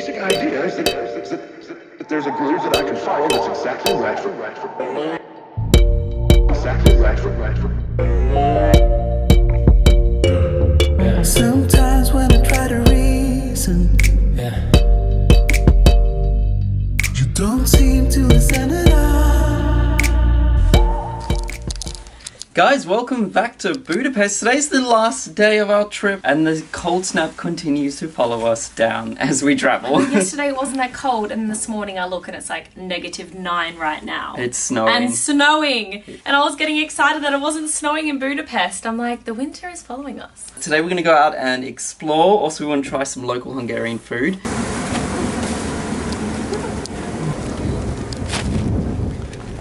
basic idea is that there's a groove that I can follow that's exactly right for exactly right for Sometimes when I try to reason, you don't seem to listen at all. Guys, welcome back to Budapest. Today's the last day of our trip and the cold snap continues to follow us down as we travel. Yesterday it wasn't that cold and this morning I look and it's like -9 right now. It's snowing. And snowing! And I was getting excited that it wasn't snowing in Budapest. I'm like, the winter is following us. Today we're going to go out and explore. Also we want to try some local Hungarian food.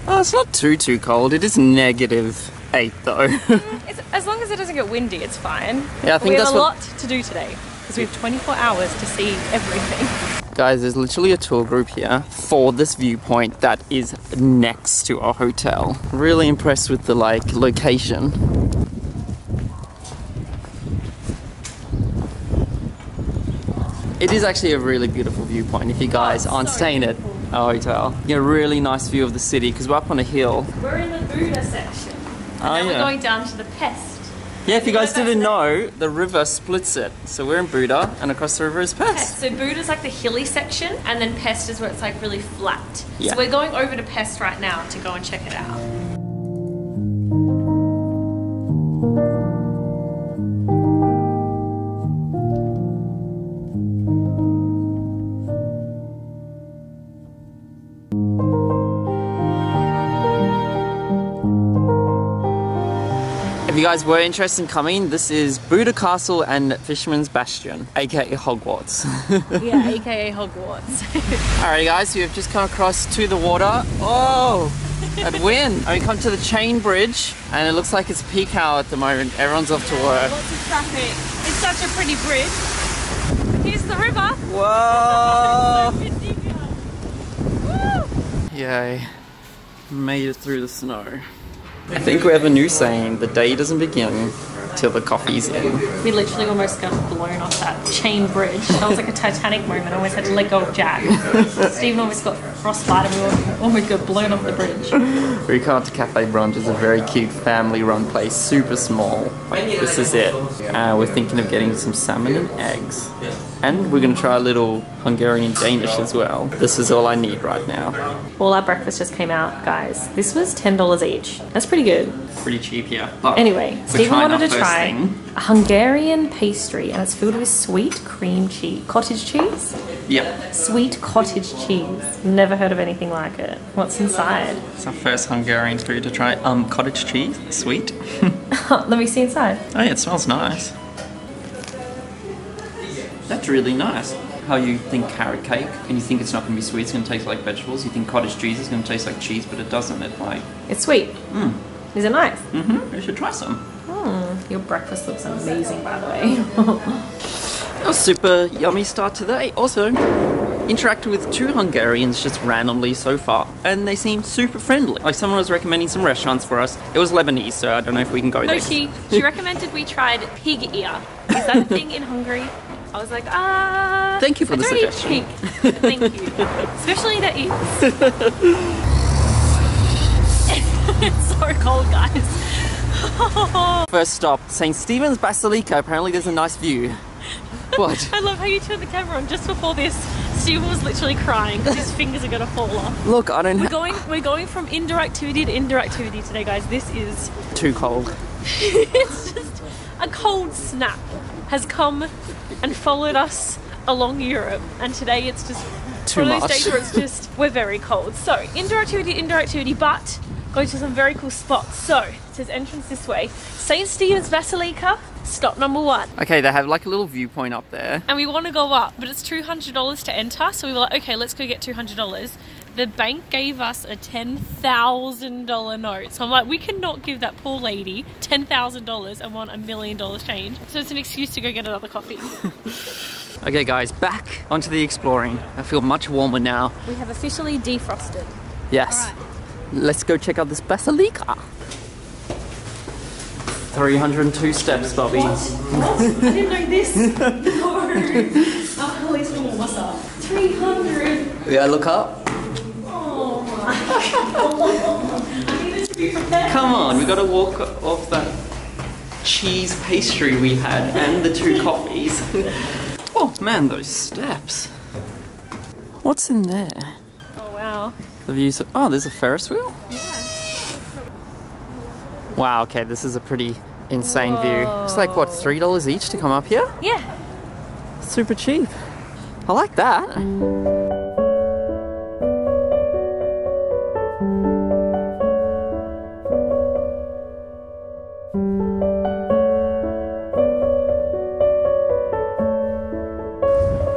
Oh, it's not too cold. It is -8 though. As long as it doesn't get windy, it's fine. Yeah, I think we that's have a lot to do today because we have 24 hours to see everything. Guys, there's literally a tour group here for this viewpoint that is next to our hotel. Really impressed with the location. It is actually a really beautiful viewpoint if you guys aren't staying at our hotel. You get a really nice view of the city because we're up on a hill. We're in the Buda section. And then we're going down to the Pest. Yeah, if you guys didn't know, the river splits it. So we're in Buda and across the river is Pest. So Buda's like the hilly section and then Pest is where it's like really flat. Yeah. So we're going over to Pest right now to go and check it out. If you guys were interested in coming, this is Buda Castle and Fisherman's Bastion, aka Hogwarts. Yeah, aka Hogwarts. Alright guys, we have just come across to the water. Oh, that wind. And we come to the chain bridge and it looks like it's peak hour at the moment. Everyone's off to work. Lots of traffic. It's such a pretty bridge. Here's the river. Whoa! Woo! Yay. Made it through the snow. I think we have a new saying, the day doesn't begin till the coffee's in. We literally almost got blown off that chain bridge. That was like a Titanic moment. I almost had to let go of Jack. Stephen almost got frostbite and we almost got blown off the bridge. We come to Cafe Brunch. It's a very cute family-run place, super small. This is it. We're thinking of getting some salmon and eggs. And we're going to try a little Hungarian Danish as well. This is all I need right now. Well, our breakfast just came out, guys. This was $10 each. That's pretty good. Pretty cheap here. But anyway, Stephen wanted to try thing. a Hungarian pastry and it's filled with sweet cream cheese. Cottage cheese? Yep. Sweet cottage cheese. Never heard of anything like it. What's inside? It's our first Hungarian food to try. Cottage cheese. Sweet. Let me see inside. Oh yeah, it smells nice. That's really nice. How you think carrot cake and you think it's not going to be sweet, it's going to taste like vegetables. You think cottage cheese is going to taste like cheese, but it doesn't. It's sweet. Mm. Is it nice? Mm-hmm. You should try some. Your breakfast looks amazing, by the way. A super yummy start today. Also, interacted with 2 Hungarians just randomly so far, and they seem super friendly. Like someone was recommending some restaurants for us. It was Lebanese, so I don't know if we can go there. No, she recommended we tried pig ear. Is that a thing in Hungary? I was like, thank you for the suggestion. Pig. Thank you. Especially the ears. It's so cold, guys. First stop, St. Stephen's Basilica. Apparently there's a nice view. What? I love how you turned the camera on just before this. Stephen was literally crying because his fingers are gonna fall off. Look, I don't. We're going from indoor activity to indoor activity today, guys. This is too cold. It's just a cold snap has come and followed us along Europe, and today it's just too one of much. those days where it's just we're very cold. So indoor activity, but going to some very cool spots. So it says entrance this way. St. Stephen's Basilica. Stop number 1. Okay, they have like a little viewpoint up there. And we want to go up, but it's $200 to enter. So we were like, okay, let's go get $200. The bank gave us a $10,000 note. So I'm like, we cannot give that poor lady $10,000 and want $1 million change. So it's an excuse to go get another coffee. Okay guys, back onto the exploring. I feel much warmer now. We have officially defrosted. Yes. All right. Let's go check out this Basilica. 302 steps, Bobby. What? I didn't know this. No. Police warm us up. 300. Yeah, look up. Oh my. I needed to be prepared. Come on, we gotta walk off that cheese pastry we had and the 2 coffees. Oh man, those steps. What's in there? Oh wow. The views. Oh, there's a Ferris wheel? Yeah. Wow, okay, this is a pretty insane view. It's like, what, $3 each to come up here? Yeah. Super cheap. I like that.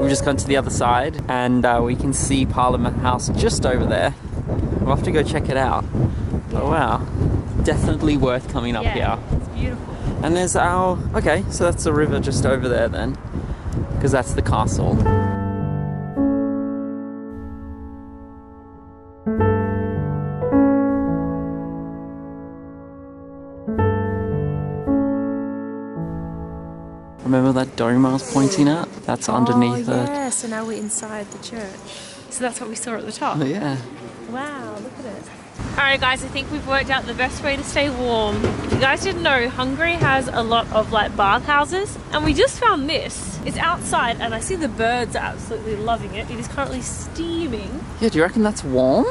We've just gone to the other side and we can see Parliament House just over there. We'll have to go check it out. Oh wow, definitely worth coming up here. It's beautiful. And there's our, okay, so that's the river just over there then, because that's the castle. Remember that dome I was pointing at? That's underneath it. Yeah, so now we're inside the church. So that's what we saw at the top. Oh, yeah. Wow, look at it. Alright guys, I think we've worked out the best way to stay warm. If you guys didn't know, Hungary has a lot of like bathhouses, and we just found this. It's outside and I see the birds are absolutely loving it. It is currently steaming. Yeah, do you reckon that's warm?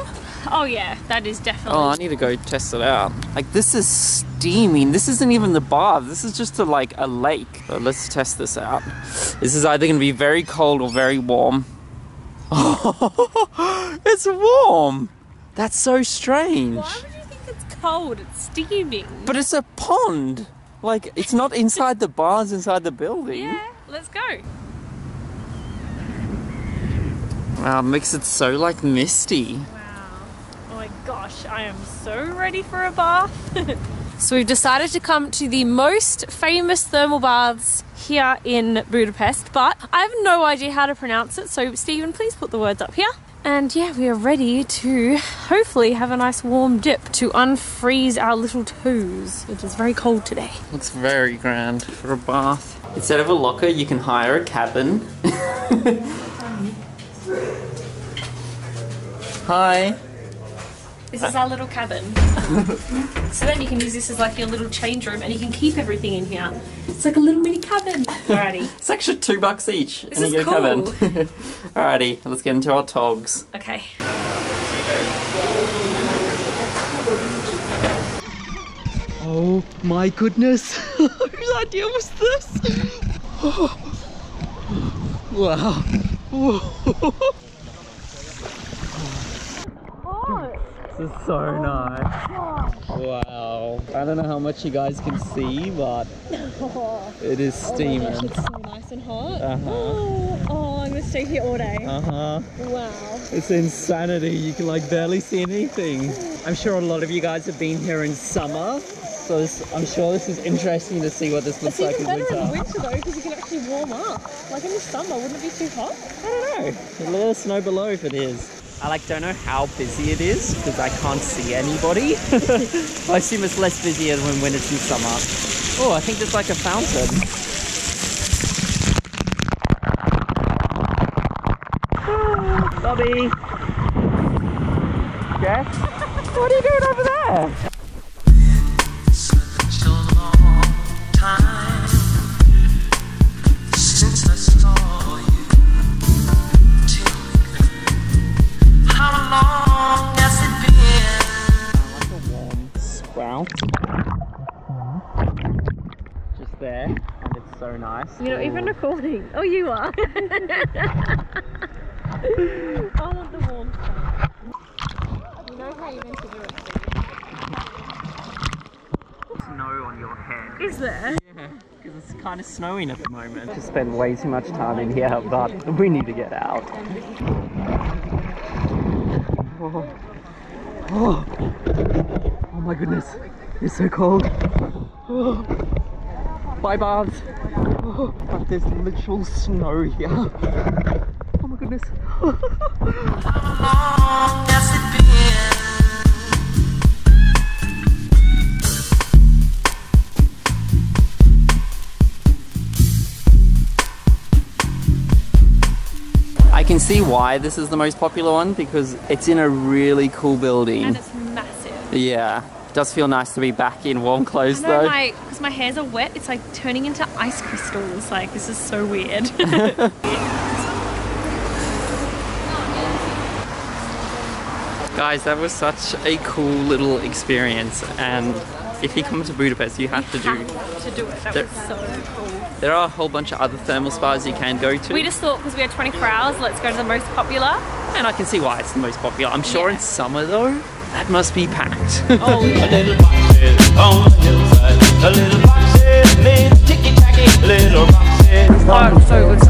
Oh yeah, that is definitely. Oh, I need to go test it out. Like, this is steaming. This isn't even the bath. This is just like a lake. So let's test this out. This is either going to be very cold or very warm. Oh, it's warm. That's so strange. Why would you think it's cold? It's steaming. But it's a pond. Like, it's not inside the bars inside the building. Yeah, let's go. Wow, it makes it so like misty. Oh my gosh, I am so ready for a bath. So we've decided to come to the most famous thermal baths here in Budapest, but I have no idea how to pronounce it, so Stephen, please put the words up here. And yeah, we are ready to hopefully have a nice warm dip to unfreeze our little toes. It is very cold today. Looks very grand for a bath. Instead of a locker, you can hire a cabin. Hi. This is our little cabin. So then you can use this as like your little change room and you can keep everything in here. It's like a little mini cabin. Alrighty. It's actually $2 each. This and is you get a cool. cabin. Alrighty, let's get into our togs. Okay. Oh my goodness. Whose idea was this? Wow. This is so nice. Wow. I don't know how much you guys can see, but it is steaming. Oh my gosh, it's so nice and hot. Uh-huh. I'm gonna stay here all day. Uh-huh. Wow. It's insanity. You can like barely see anything. I'm sure a lot of you guys have been here in summer, so I'm sure this is interesting to see what this looks like in It's even better in winter. winter though, because you can actually warm up. Like in the summer, wouldn't it be too hot? I don't know. Let us know below if it is. I don't know how busy it is because I can't see anybody. I assume it's less busier than when it's in summer. Oh, I think there's like a fountain. Bobby! Jess? What are you doing over there? Such a long time since I saw you. How long has it been? Like a warm sprout. Just there, and it's so nice. You're not even recording. Oh, you are. I want the warm stuff. You know how you're meant to do it, Steve. Snow on your head. Is there? Yeah, because it's kind of snowing at the moment. Just spend way too much time in here, but we need to get out. Oh, oh my goodness, it's so cold. Oh. Bye baths. Oh, but there's literal snow here. Oh my goodness. How long has it been? see why this is the most popular one, because it's in a really cool building. And it's massive. Yeah. It does feel nice to be back in warm clothes I know, though. because my hairs are wet, it's like turning into ice crystals. Like, this is so weird. Guys, that was such a cool little experience, and if you come to Budapest, you have to do it. That was so cool. There are a whole bunch of other thermal spas you can go to. We just thought because we had 24 hours, let's go to the most popular. And I can see why it's the most popular. I'm sure in summer though, that must be packed. Oh yeah. A little boxes on the hillside. A little boxes, little ticky tacky, little boxes. Oh, so good.